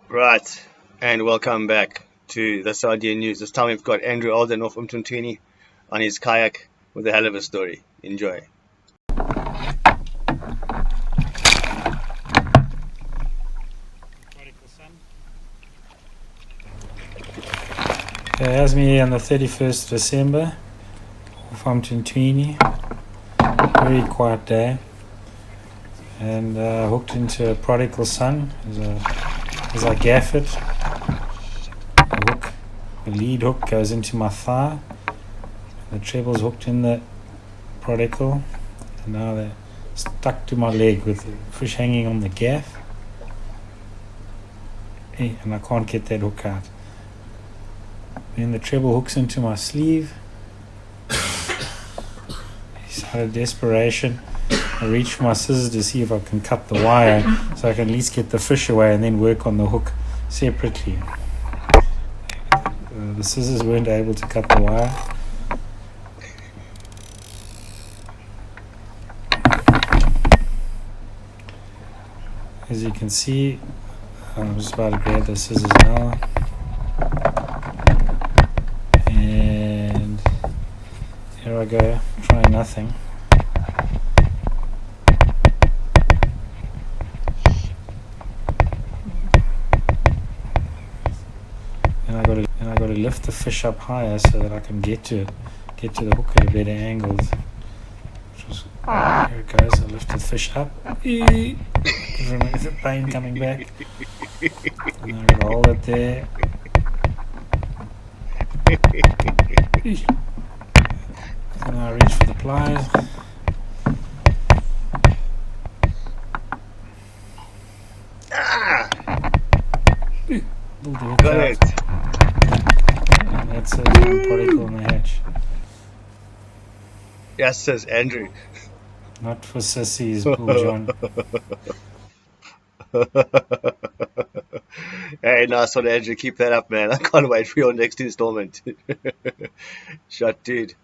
Right, and welcome back to the Saudi News. This time we've got Andrew Olden of Umtentweni on his kayak with a hell of a story. Enjoy. It has me on the 31st of December from Umtentweni. Very quiet day. And hooked into a prodigal son as I gaff it. The lead hook goes into my thigh. The treble's hooked in the prodigal. And now they're stuck to my leg with the fish hanging on the gaff. And I can't get that hook out. Then the treble hooks into my sleeve. Out of desperation, I reach for my scissors to see if I can cut the wire so I can at least get the fish away and then work on the hook separately. The scissors weren't able to cut the wire. As you can see, I'm just about to grab the scissors now. And here I go, trying nothing. And I got to lift the fish up higher so that I can get to the hook at a better angle. Here it goes. I lift the fish up. Remove the pain coming back. And I got to hold it there. And I reach for the pliers. Pull the hook Got out. it. And that's it. One prodigal on the hatch. Yes, says Andrew. Not for sissies, Bull John. Hey, nice one, Andrew. Keep that up, man. I can't wait for your next installment. Shut, dude.